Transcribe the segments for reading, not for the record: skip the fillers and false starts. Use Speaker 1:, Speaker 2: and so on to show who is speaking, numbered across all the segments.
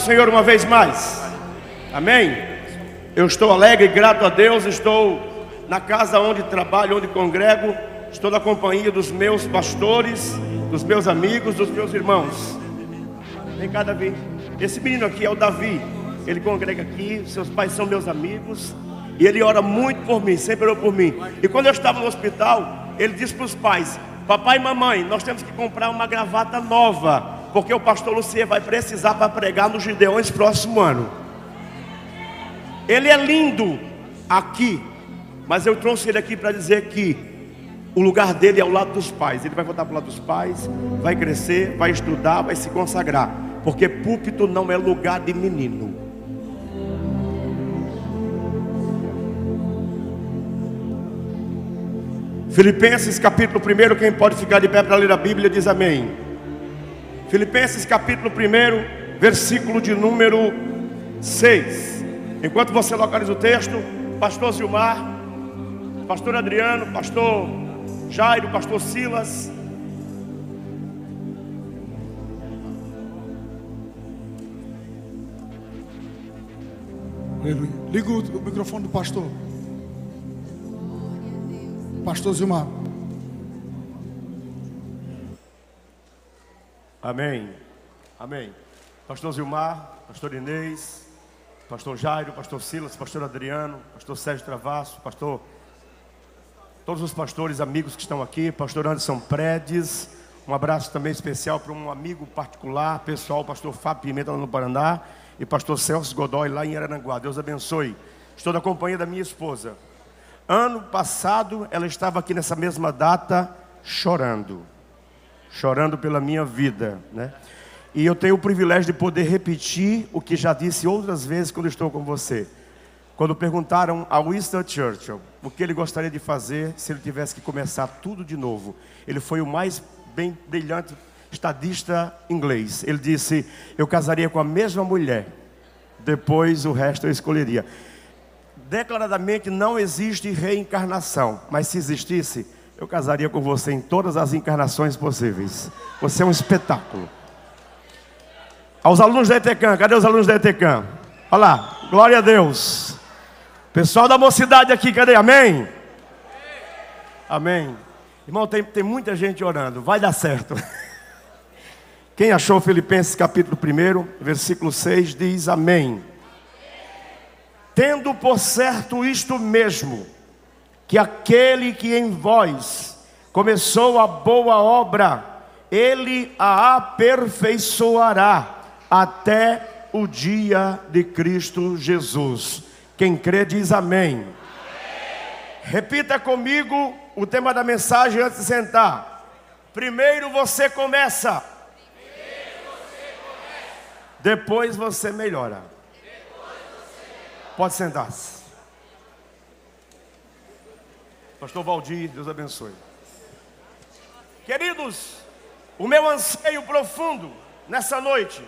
Speaker 1: Senhor uma vez mais? Amém? Eu estou alegre e grato a Deus. Estou na casa onde trabalho, onde congrego. Estou na companhia dos meus pastores, dos meus amigos, dos meus irmãos. Vem cá, Davi. Esse menino aqui é o Davi. Ele congrega aqui, seus pais são meus amigos. E ele ora muito por mim, sempre orou por mim. E quando eu estava no hospital, ele disse para os pais: papai e mamãe, nós temos que comprar uma gravata nova, porque o pastor Lucier vai precisar para pregar nos Gideões próximo ano. Ele é lindo aqui, mas eu trouxe ele aqui para dizer que o lugar dele é ao lado dos pais. Ele vai voltar para o lado dos pais, vai crescer, vai estudar, vai se consagrar, porque púlpito não é lugar de menino. Filipenses capítulo 1, quem pode ficar de pé para ler a Bíblia diz amém. Filipenses capítulo 1, versículo de número 6. Enquanto você localiza o texto, pastor Zilmar, pastor Adriano, pastor Jairo, pastor Silas.
Speaker 2: Aleluia. Liga o microfone do pastor. Pastor Zilmar.
Speaker 1: Amém. Amém. Pastor Zilmar, pastor Inês, pastor Jairo, pastor Silas, pastor Adriano, pastor Sérgio Travasso, pastor, todos os pastores amigos que estão aqui, pastor Anderson Predes. Um abraço também especial para um amigo particular, pessoal, pastor Fábio Pimenta lá no Paraná, e pastor Celso Godoy lá em Araranguá. Deus abençoe. Estou na companhia da minha esposa. Ano passado ela estava aqui nessa mesma data chorando pela minha vida, né? E eu tenho o privilégio de poder repetir o que já disse outras vezes quando estou com você. Quando perguntaram a Winston Churchill o que ele gostaria de fazer se ele tivesse que começar tudo de novo, ele foi o mais bem brilhante estadista inglês. Ele disse: eu casaria com a mesma mulher, depois o resto eu escolheria. Declaradamente não existe reencarnação, mas se existisse, eu casaria com você em todas as encarnações possíveis. Você é um espetáculo. Aos alunos da ETECAM, cadê os alunos da ETECAM? Olha lá, glória a Deus. Pessoal da mocidade aqui, cadê? Amém? Amém. Irmão, tem muita gente orando, vai dar certo. Quem achou Filipenses capítulo 1, versículo 6, diz amém. Tendo por certo isto mesmo, que aquele que em vós começou a boa obra, ele a aperfeiçoará até o dia de Cristo Jesus. Quem crê diz amém. Amém. Repita comigo o tema da mensagem antes de sentar. Primeiro você começa, depois você melhora. Pode sentar-se. Pastor Valdir, Deus abençoe. Queridos, o meu anseio profundo nessa noite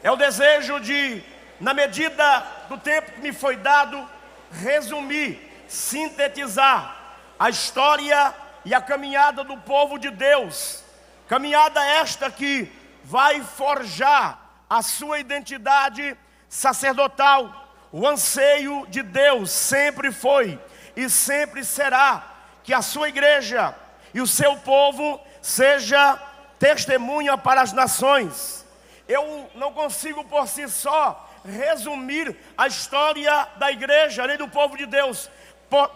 Speaker 1: é o desejo de, na medida do tempo que me foi dado, resumir, sintetizar a história e a caminhada do povo de Deus. Caminhada esta que vai forjar a sua identidade sacerdotal. O anseio de Deus sempre foi e sempre será que a sua igreja e o seu povo seja testemunha para as nações. Eu não consigo por si só resumir a história da igreja nem do povo de Deus.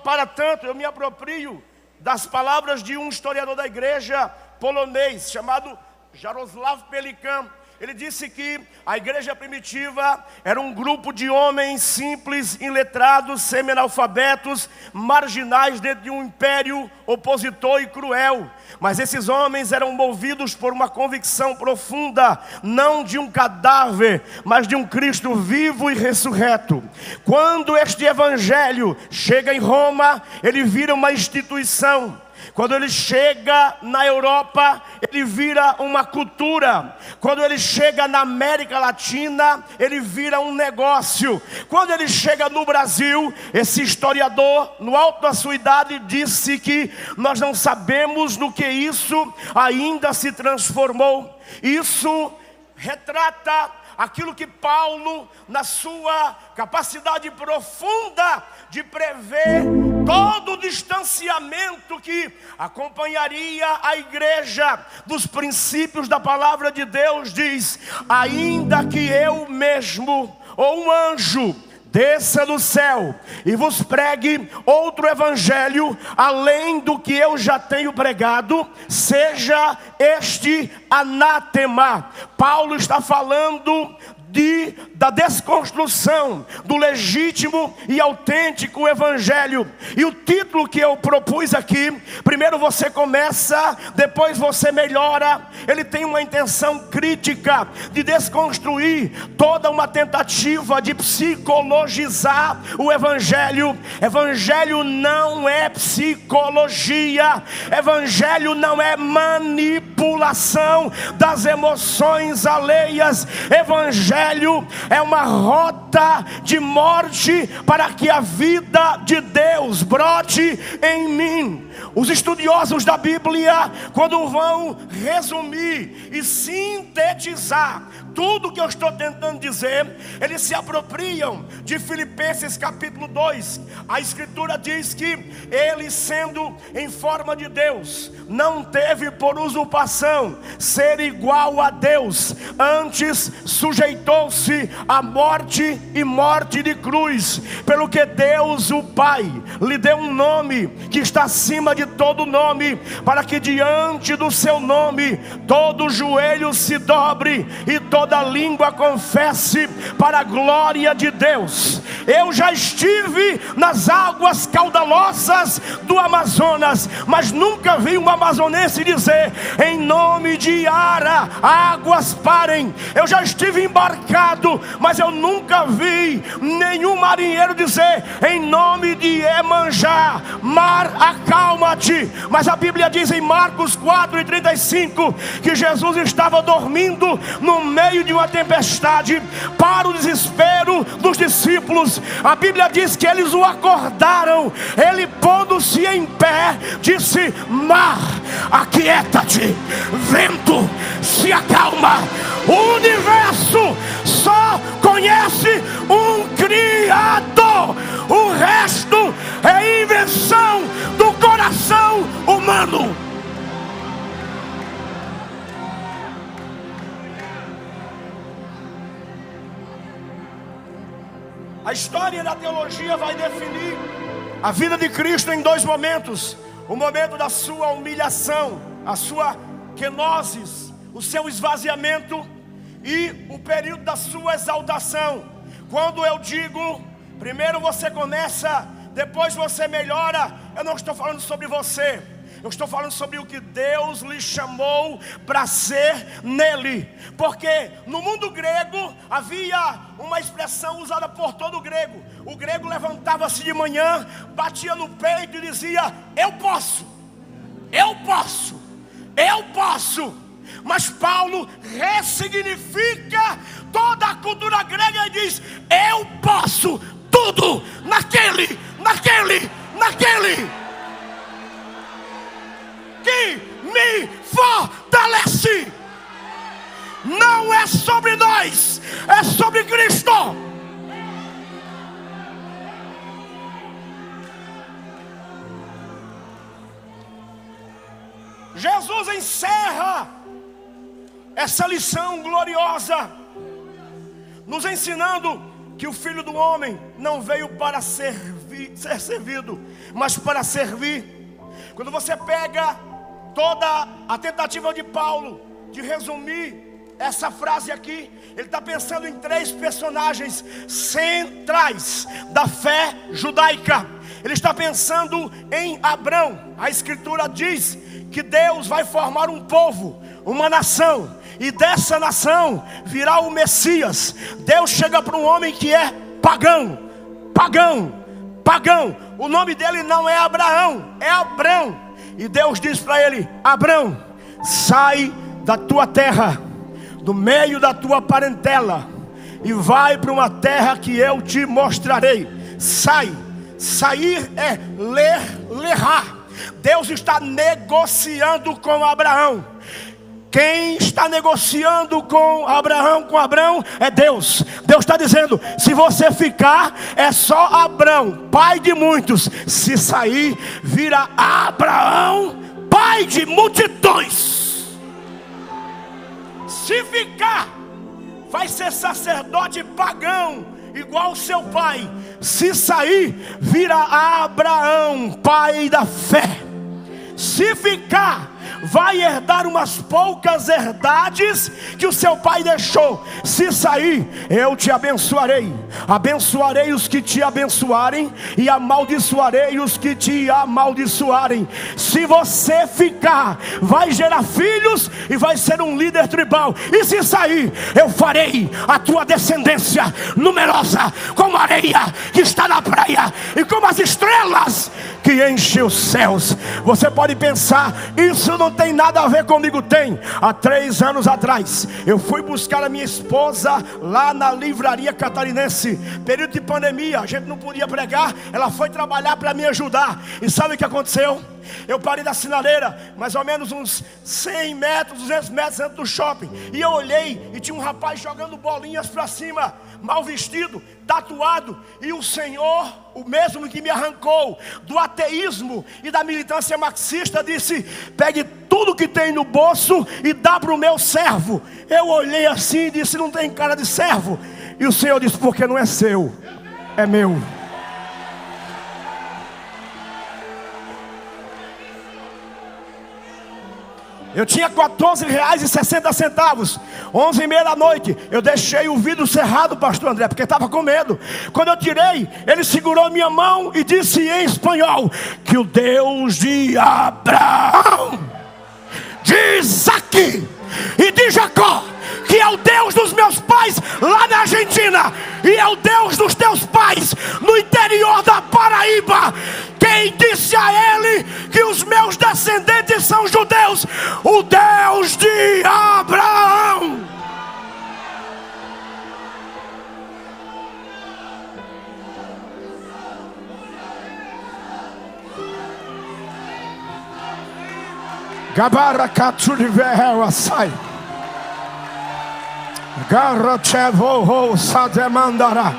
Speaker 1: Para tanto, eu me aproprio das palavras de um historiador da igreja polonês chamado Jaroslav Pelikan. Ele disse que a igreja primitiva era um grupo de homens simples, iletrados, semi-analfabetos, marginais dentro de um império opositor e cruel. Mas esses homens eram movidos por uma convicção profunda, não de um cadáver, mas de um Cristo vivo e ressurreto. Quando este evangelho chega em Roma, ele vira uma instituição. Quando ele chega na Europa, ele vira uma cultura. Quando ele chega na América Latina, ele vira um negócio. Quando ele chega no Brasil, esse historiador, no alto da sua idade, disse que nós não sabemos no que isso ainda se transformou. Isso retrata aquilo que Paulo, na sua capacidade profunda de prever todo o distanciamento que acompanharia a igreja dos princípios da palavra de Deus, diz: ainda que eu mesmo, ou um anjo, desça do céu e vos pregue outro evangelho, além do que eu já tenho pregado, seja este anátema. Paulo está falando da desconstrução do legítimo e autêntico evangelho. E o título que eu propus aqui, primeiro você começa, depois você melhora. Ele tem uma intenção crítica de desconstruir toda uma tentativa de psicologizar o evangelho. Evangelho não é psicologia, evangelho não é manipulação das emoções alheias. Evangelho é uma rota de morte para que a vida de Deus brote em mim. Os estudiosos da Bíblia, quando vão resumir e sintetizar tudo que eu estou tentando dizer, eles se apropriam de Filipenses capítulo 2. A escritura diz que ele, sendo em forma de Deus, não teve por usurpação ser igual a Deus, antes sujeitou-se à morte e morte de cruz, pelo que Deus o Pai lhe deu um nome que está acima de todo nome, para que diante do seu nome todo joelho se dobre e toda língua confesse para a glória de Deus. Eu já estive nas águas caudalosas do Amazonas, mas nunca vi um amazonense dizer: em nome de Ara, águas parem. Eu já estive embarcado, mas eu nunca vi nenhum marinheiro dizer: em nome de Iemanjá, mar, acalma-te. Mas a Bíblia diz em Marcos 4:35 que Jesus estava dormindo no meio de uma tempestade. Para o desespero dos discípulos, a Bíblia diz que eles o acordaram. Ele, pondo-se em pé, disse: mar, aquieta-te, vento, se acalma. O universo só conhece um Criador, o resto é invenção do coração humano. A história da teologia vai definir a vida de Cristo em dois momentos: o momento da sua humilhação, a sua kenosis, o seu esvaziamento, e o período da sua exaltação. Quando eu digo, primeiro você começa, depois você melhora, eu não estou falando sobre você, eu estou falando sobre o que Deus lhe chamou para ser nele. Porque no mundo grego havia uma expressão usada por todo o grego. O grego levantava-se de manhã, batia no peito e dizia: eu posso, eu posso, eu posso. Mas Paulo ressignifica toda a cultura grega e diz: eu posso tudo naquele que me fortalece. Não é sobre nós, é sobre Cristo. Jesus encerra essa lição gloriosa, nos ensinando que o Filho do Homem não veio para ser servido, mas para servir. Quando você pega toda a tentativa de Paulo de resumir essa frase aqui, ele está pensando em três personagens centrais da fé judaica. Ele está pensando em Abrão. A escritura diz que Deus vai formar um povo, uma nação, e dessa nação virá o Messias. Deus chega para um homem que é pagão. O nome dele não é Abraão, é Abrão. E Deus diz para ele: Abrão, sai da tua terra, do meio da tua parentela, e vai para uma terra que eu te mostrarei. Sair é lerrar. Deus está negociando com Abraão. Quem está negociando com Abraão é Deus. Deus está dizendo: se você ficar, é só Abraão, pai de muitos. Se sair, vira Abraão, pai de multidões. Se ficar, vai ser sacerdote pagão, igual o seu pai. Se sair, vira Abraão, pai da fé. Se ficar, vai herdar umas poucas herdades que o seu pai deixou. Se sair, eu te abençoarei. Abençoarei os que te abençoarem, e amaldiçoarei os que te amaldiçoarem. Se você ficar, vai gerar filhos e vai ser um líder tribal. E se sair, eu farei a tua descendência numerosa como a areia que está na praia, e como as estrelas que enchem os céus. Você pode pensar: isso não tem nada a ver comigo. Tem. Há 3 anos atrás, eu fui buscar a minha esposa lá na livraria catarinense. Período de pandemia, a gente não podia pregar. Ela foi trabalhar para me ajudar. E sabe o que aconteceu? Eu parei na sinaleira, mais ou menos uns 100 metros, 200 metros dentro do shopping. E eu olhei e tinha um rapaz jogando bolinhas para cima, mal vestido, tatuado. E o Senhor, o mesmo que me arrancou do ateísmo e da militância marxista, disse: pegue tudo que tem no bolso e dá para o meu servo. Eu olhei assim e disse: não tem cara de servo. E o Senhor disse: porque não é seu, é meu. Eu tinha R$14,60. 11h30 da noite. Eu deixei o vidro cerrado, pastor André, porque estava com medo. Quando eu tirei, ele segurou minha mão e disse em espanhol: que o Deus de Abraão, de Isaque e de Jacó, que é o Deus dos meus pais lá na Argentina, e é o Deus dos teus pais no interior da Paraíba. Quem disse a ele que os meus descendentes são judeus? O Deus de Abraão. Gabara Katurivel sai. Garra Chevo Sademandara.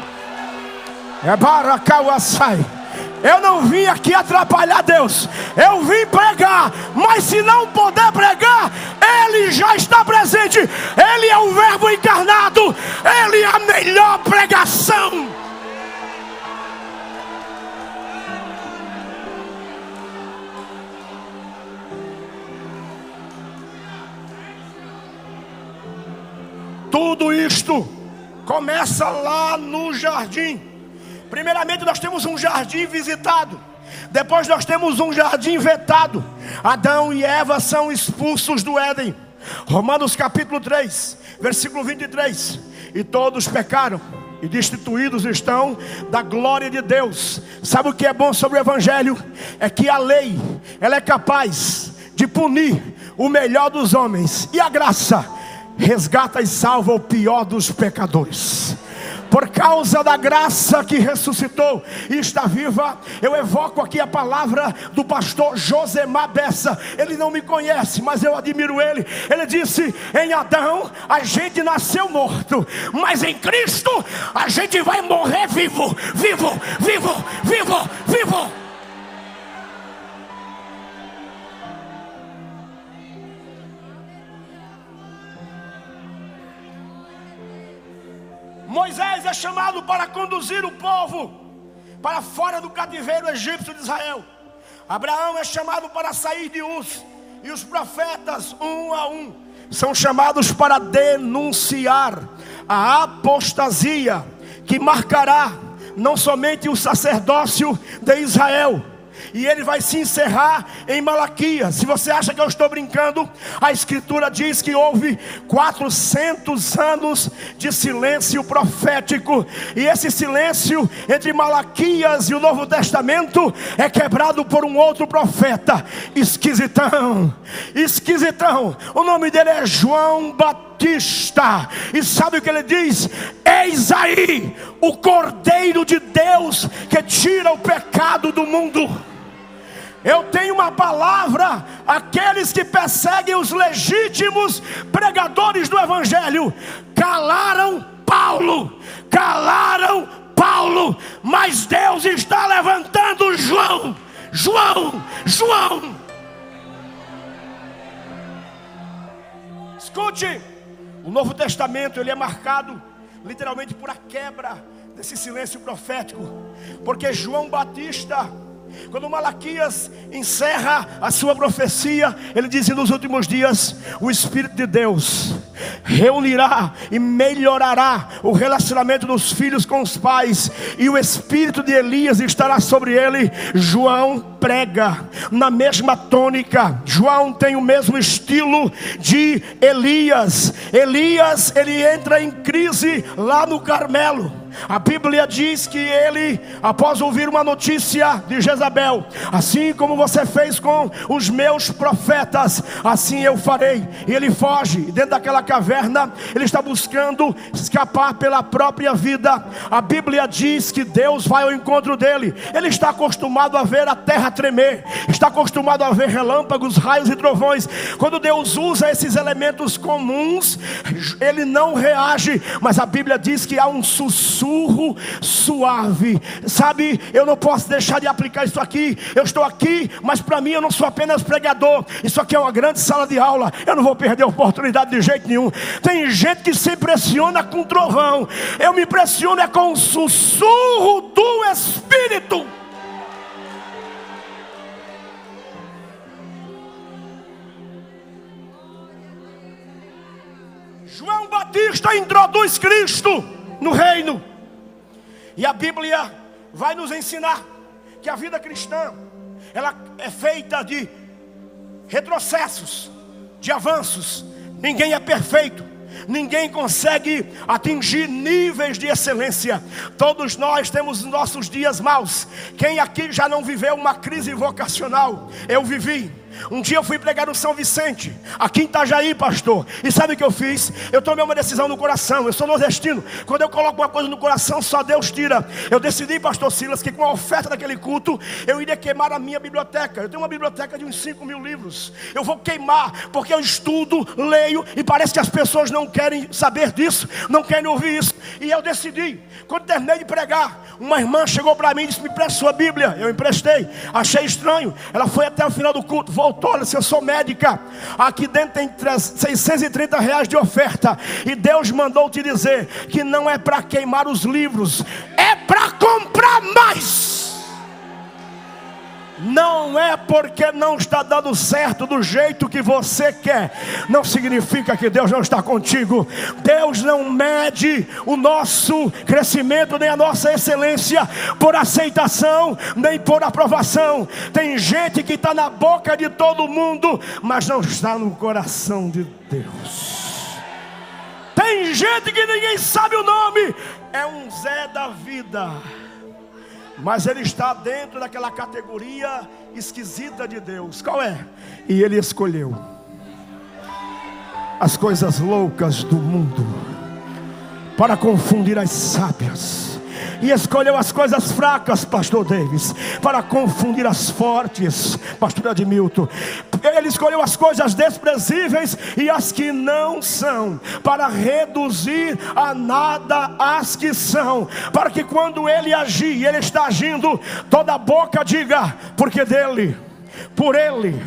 Speaker 1: Ebara Kawasai. Eu não vim aqui atrapalhar Deus, eu vim pregar. Mas se não puder pregar, Ele já está presente. Ele é o Verbo encarnado. Ele é a melhor pregação. Tudo isto começa lá no jardim. Primeiramente nós temos um jardim visitado. Depois nós temos um jardim vetado. Adão e Eva são expulsos do Éden. Romanos capítulo 3, versículo 23. E todos pecaram e destituídos estão da glória de Deus. Sabe o que é bom sobre o Evangelho? É que a lei, ela é capaz de punir o melhor dos homens, e a graça resgata e salva o pior dos pecadores. Por causa da graça que ressuscitou e está viva, eu evoco aqui a palavra do pastor Josemar Bessa. Ele não me conhece, mas eu admiro ele. Ele disse: em Adão a gente nasceu morto, mas em Cristo a gente vai morrer vivo, vivo, vivo, vivo, vivo. Moisés é chamado para conduzir o povo para fora do cativeiro egípcio de Israel. Abraão é chamado para sair de Uz. E os profetas, um a um, são chamados para denunciar a apostasia que marcará não somente o sacerdócio de Israel. E ele vai se encerrar em Malaquias. Se você acha que eu estou brincando, a Escritura diz que houve 400 anos de silêncio profético. E esse silêncio entre Malaquias e o Novo Testamento é quebrado por um outro profeta, esquisitão, esquisitão. O nome dele é João Batista. E sabe o que ele diz? Eis aí o Cordeiro de Deus que tira o pecado do mundo. Eu tenho uma palavra àqueles que perseguem os legítimos pregadores do Evangelho. Calaram Paulo, mas Deus está levantando João. Escute, o Novo Testamento ele é marcado literalmente por a quebra desse silêncio profético, porque João Batista, quando Malaquias encerra a sua profecia, ele diz: nos últimos dias o Espírito de Deus reunirá e melhorará o relacionamento dos filhos com os pais, e o Espírito de Elias estará sobre ele. João prega na mesma tônica. João tem o mesmo estilo de Elias. Ele entra em crise lá no Carmelo. A Bíblia diz que ele, após ouvir uma notícia de Jezabel: assim como você fez com os meus profetas, assim eu farei. E ele foge, e dentro daquela caverna ele está buscando escapar pela própria vida. A Bíblia diz que Deus vai ao encontro dele. Ele está acostumado a ver a terra tremer, está acostumado a ver relâmpagos, raios e trovões. Quando Deus usa esses elementos comuns, ele não reage, mas a Bíblia diz que há um sussurro suave. Sabe, eu não posso deixar de aplicar isso aqui. Eu estou aqui, mas para mim eu não sou apenas pregador. Isso aqui é uma grande sala de aula. Eu não vou perder a oportunidade de jeito nenhum. Tem gente que se impressiona com trovão. Eu me impressiono é com o sussurro do Espírito. João Batista introduz Cristo no reino. E a Bíblia vai nos ensinar que a vida cristã, ela é feita de retrocessos, de avanços. Ninguém é perfeito, ninguém consegue atingir níveis de excelência. Todos nós temos nossos dias maus. Quem aqui já não viveu uma crise vocacional? Eu vivi. Um dia eu fui pregar no São Vicente, aqui em Itajaí, pastor. E sabe o que eu fiz? Eu tomei uma decisão no coração. Eu sou nordestino. Quando eu coloco uma coisa no coração, só Deus tira. Eu decidi, pastor Silas, que com a oferta daquele culto, eu iria queimar a minha biblioteca. Eu tenho uma biblioteca de uns 5.000 livros. Eu vou queimar, porque eu estudo, leio, e parece que as pessoas não querem saber disso, não querem ouvir isso. E eu decidi. Quando terminei de pregar, uma irmã chegou para mim e disse: me preste sua Bíblia. Eu emprestei. Achei estranho. Ela foi até o final do culto, voltou. Olha, se eu sou médica, aqui dentro tem R$630 de oferta. E Deus mandou te dizer que não é para queimar os livros, é para comprar mais. Não é porque não está dando certo do jeito que você quer, não significa que Deus não está contigo. Deus não mede o nosso crescimento, nem a nossa excelência por aceitação, nem por aprovação. Tem gente que está na boca de todo mundo, mas não está no coração de Deus. Tem gente que ninguém sabe o nome, é um Zé da vida, mas ele está dentro daquela categoria esquisita de Deus. Qual é? E ele escolheu as coisas loucas do mundo para confundir as sábias, e escolheu as coisas fracas, pastor Davis, para confundir as fortes, pastor Edmilton. Ele escolheu as coisas desprezíveis e as que não são, para reduzir a nada as que são, para que quando ele agir, ele está agindo, toda boca diga: porque dele, por ele,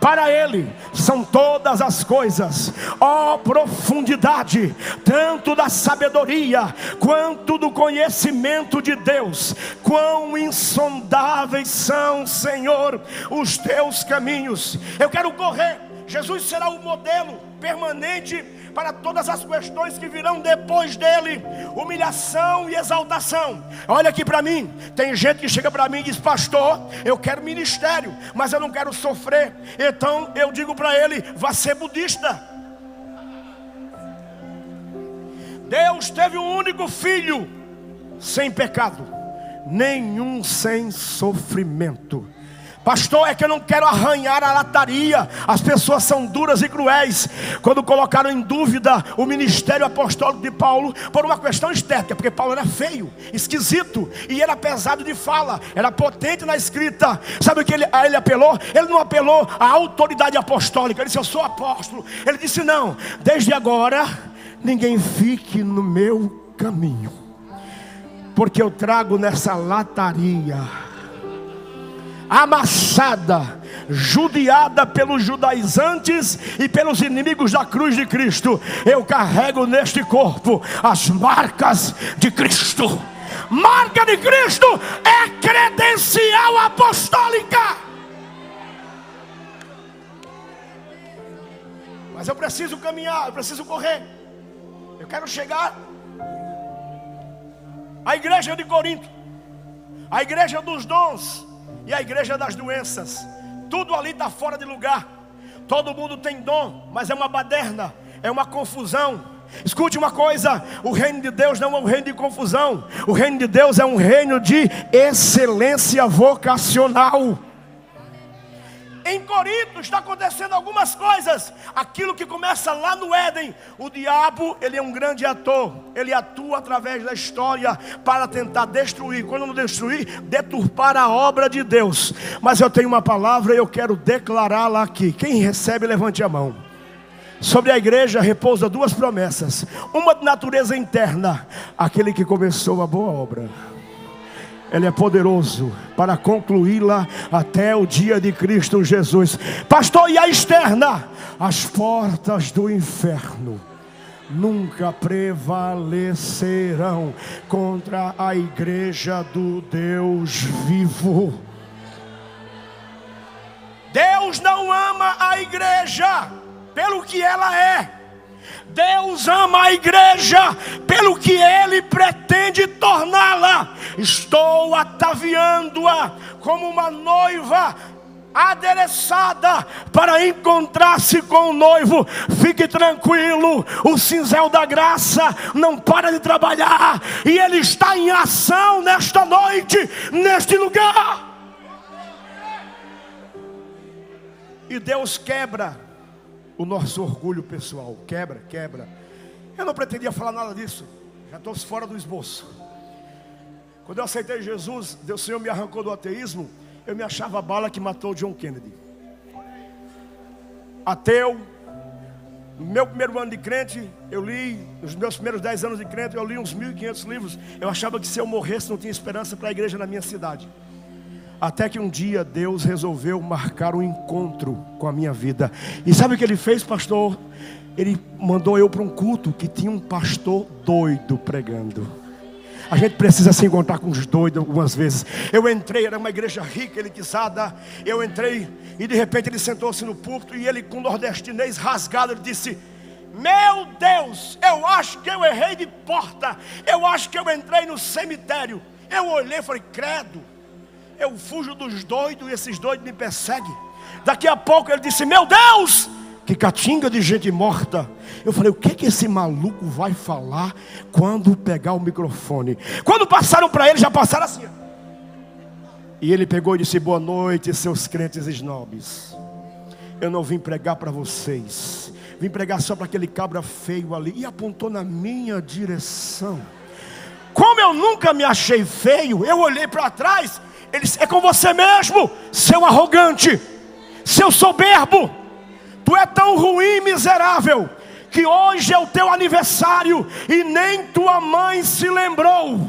Speaker 1: para ele são todas as coisas. Ó profundidade, tanto da sabedoria quanto do conhecimento de Deus. Quão insondáveis são, Senhor, os teus caminhos. Eu quero correr. Jesus será o modelo permanente para todas as questões que virão depois dele: humilhação e exaltação. Olha aqui para mim, tem gente que chega para mim e diz: pastor, eu quero ministério, mas eu não quero sofrer. Então eu digo para ele: vá ser budista. Deus teve um único filho sem pecado, nenhum sem sofrimento, Pastor, é que eu não quero arranhar a lataria. As pessoas são duras e cruéis. Quando colocaram em dúvida o ministério apostólico de Paulo, por uma questão estética, porque Paulo era feio, esquisito, e era pesado de fala, era potente na escrita. Sabe o que ele apelou? Ele não apelou à autoridade apostólica. Ele disse: eu sou apóstolo. Ele disse: não, desde agora ninguém fique no meu caminho, porque eu trago nessa lataria amassada, judiada pelos judaizantes e pelos inimigos da cruz de Cristo, eu carrego neste corpo as marcas de Cristo. Marca de Cristo é credencial apostólica. Mas eu preciso caminhar, eu preciso correr. Eu quero chegar à igreja de Corinto, a igreja dos dons e a igreja das doenças. Tudo ali está fora de lugar. Todo mundo tem dom, mas é uma baderna, é uma confusão. Escute uma coisa: o reino de Deus não é um reino de confusão. O reino de Deus é um reino de excelência vocacional. Em Corinto está acontecendo algumas coisas. Aquilo que começa lá no Éden. O diabo, ele é um grande ator. Ele atua através da história para tentar destruir. Quando não destruir, deturpar a obra de Deus. Mas eu tenho uma palavra e eu quero declará-la aqui. Quem recebe, levante a mão. Sobre a igreja repousa duas promessas. Uma de natureza interna: aquele que começou a boa obra, Ele é poderoso para concluí-la até o dia de Cristo Jesus. Pastor, e a externa? As portas do inferno nunca prevalecerão contra a igreja do Deus vivo. Deus não ama a igreja pelo que ela é. Deus ama a igreja pelo que Ele pretende torná-la. Estou ataviando-a como uma noiva adereçada para encontrar-se com o noivo. Fique tranquilo, o cinzel da graça não para de trabalhar, e ele está em ação nesta noite, neste lugar. E Deus quebra o nosso orgulho pessoal. Quebra. Eu não pretendia falar nada disso, já estou fora do esboço. Quando eu aceitei Jesus, Deus, o Senhor me arrancou do ateísmo. Eu me achava a bala que matou John Kennedy. Ateu. No meu primeiro ano de crente, eu li, nos meus primeiros 10 anos de crente, eu li uns 1.500 livros. Eu achava que se eu morresse não tinha esperança para a igreja na minha cidade. Até que um dia Deus resolveu marcar um encontro com a minha vida. E sabe o que Ele fez, pastor? Ele mandou eu para um culto que tinha um pastor doido pregando. A gente precisa se encontrar com os doidos algumas vezes. Eu entrei, era uma igreja rica, elitizada. Eu entrei e de repente ele sentou-se no púlpito. E ele, com nordestinês rasgado, ele disse: meu Deus, eu acho que eu errei de porta. Eu acho que eu entrei no cemitério. Eu olhei e falei: credo, eu fujo dos doidos e esses doidos me perseguem. Daqui a pouco ele disse: meu Deus, que catinga de gente morta. Eu falei: o que esse maluco vai falar quando pegar o microfone? Quando passaram para ele, já passaram assim. E ele pegou e disse: boa noite, seus crentes snobs. Eu não vim pregar para vocês, vim pregar só para aquele cabra feio ali. E apontou na minha direção. Como eu nunca me achei feio, eu olhei para trás. Ele disse: é com você mesmo, seu arrogante, seu soberbo. Tu é tão ruim, miserável, que hoje é o teu aniversário e nem tua mãe se lembrou.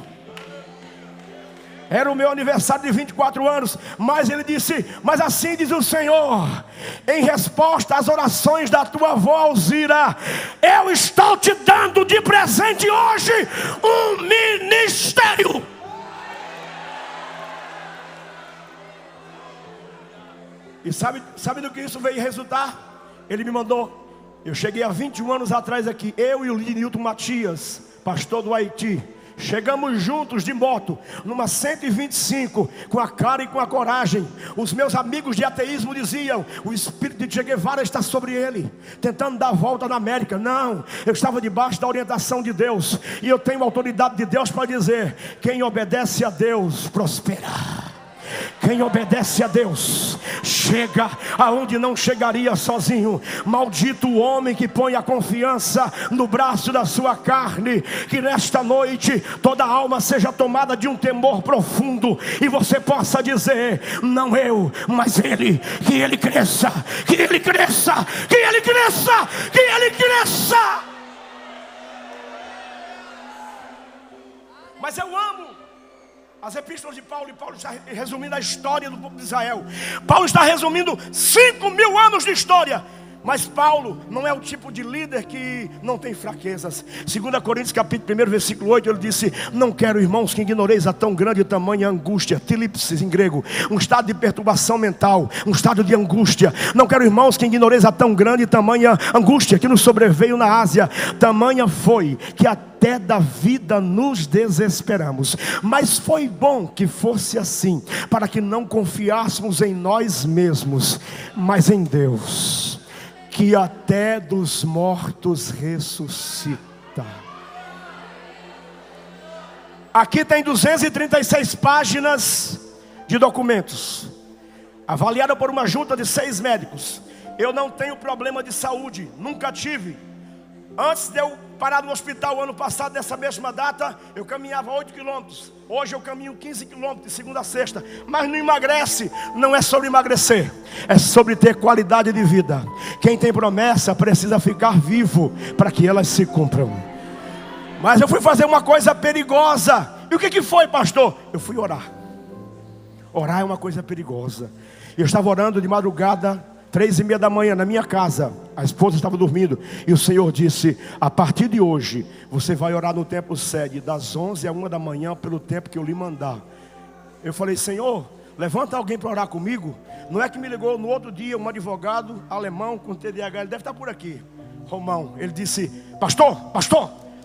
Speaker 1: Era o meu aniversário de 24 anos. Mas ele disse: mas assim diz o Senhor, em resposta às orações da tua avó Alzira, eu estou te dando de presente hoje um ministério. E sabe do que isso veio resultar? Ele me mandou. Eu cheguei há 21 anos atrás aqui, eu e o Linilton Matias, pastor do Haiti. Chegamos juntos de moto, numa 125, com a cara e com a coragem. Os meus amigos de ateísmo diziam: o espírito de Che Guevara está sobre ele, tentando dar a volta na América. Não, eu estava debaixo da orientação de Deus. E eu tenho a autoridade de Deus para dizer: quem obedece a Deus prospera. Quem obedece a Deus chega aonde não chegaria sozinho. Maldito o homem que põe a confiança no braço da sua carne. Que nesta noite toda alma seja tomada de um temor profundo e você possa dizer: não eu, mas Ele. Que Ele cresça, que Ele cresça, que Ele cresça, que Ele cresça. Mas eu amo as epístolas de Paulo, e Paulo está resumindo a história do povo de Israel. Paulo está resumindo 5.000 anos de história. Mas Paulo não é o tipo de líder que não tem fraquezas. 2 Coríntios capítulo 1, versículo 8, ele disse: não quero, irmãos, que ignoreis a tão grande e tamanha angústia, tilipsis em grego, um estado de perturbação mental, um estado de angústia. Não quero, irmãos, que ignoreis a tão grande e tamanha angústia que nos sobreveio na Ásia. Tamanha foi que até da vida nos desesperamos. Mas foi bom que fosse assim, para que não confiássemos em nós mesmos, mas em Deus, que até dos mortos ressuscita. Aqui tem 236 páginas de documentos, avaliada por uma junta de 6 médicos. Eu não tenho problema de saúde, nunca tive. Antes de eu parar no hospital ano passado, nessa mesma data, eu caminhava 8 quilômetros. Hoje eu caminho 15 quilômetros de segunda a sexta. Mas não emagrece. Não é sobre emagrecer, é sobre ter qualidade de vida. Quem tem promessa precisa ficar vivo para que elas se cumpram. Mas eu fui fazer uma coisa perigosa. E o que foi, pastor? Eu fui orar. Orar é uma coisa perigosa. Eu estava orando de madrugada, 3:30 da manhã, na minha casa. A esposa estava dormindo. E o Senhor disse: a partir de hoje, você vai orar no templo sede, das 11 à 1 da manhã, pelo tempo que eu lhe mandar. Eu falei: Senhor, levanta alguém para orar comigo. Não é que me ligou no outro dia um advogado alemão com TDAH, ele deve estar por aqui, Romão. Ele disse: pastor,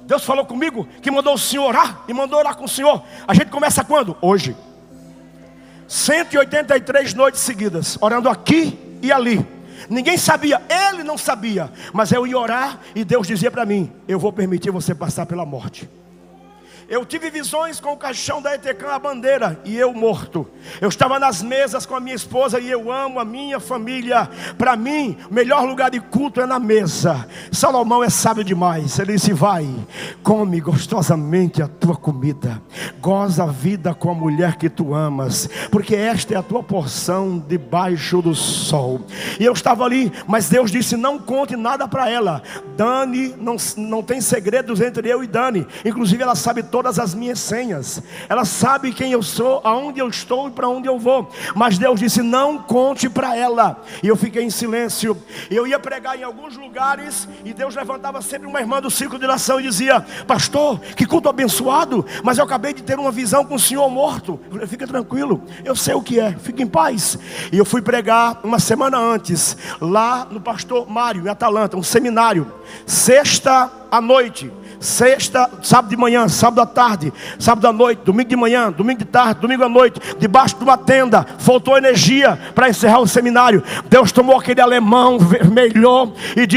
Speaker 1: Deus falou comigo que mandou o senhor orar, e mandou orar com o senhor. A gente começa quando? Hoje. 183 noites seguidas, orando aqui e ali. Ninguém sabia, ele não sabia, mas eu ia orar e Deus dizia para mim: eu vou permitir você passar pela morte. Eu tive visões com o caixão da ETECAM, a bandeira, e eu morto. Eu estava nas mesas com a minha esposa, e eu amo a minha família. Para mim, o melhor lugar de culto é na mesa. Salomão é sábio demais. Ele disse: vai, come gostosamente a tua comida, goza a vida com a mulher que tu amas, porque esta é a tua porção debaixo do sol. E eu estava ali, mas Deus disse: não conte nada para ela. Dani, não tem segredos entre eu e Dani. Inclusive ela sabe todas as minhas senhas. Ela sabe quem eu sou, aonde eu estou e para onde eu vou. Mas Deus disse: não conte para ela. E eu fiquei em silêncio. Eu ia pregar em alguns lugares, e Deus levantava sempre uma irmã do círculo de oração e dizia: pastor, que culto abençoado, mas eu acabei de ter uma visão com o senhor morto. Eu falei: fica tranquilo, eu sei o que é, fica em paz. E eu fui pregar uma semana antes, lá no pastor Mário, em Atalanta, um seminário. Sexta à noite, sábado de manhã, sábado à tarde, sábado à noite, domingo de manhã, domingo de tarde, domingo à noite, debaixo de uma tenda. Faltou energia para encerrar o seminário. Deus tomou aquele alemão, vermelhou e disse: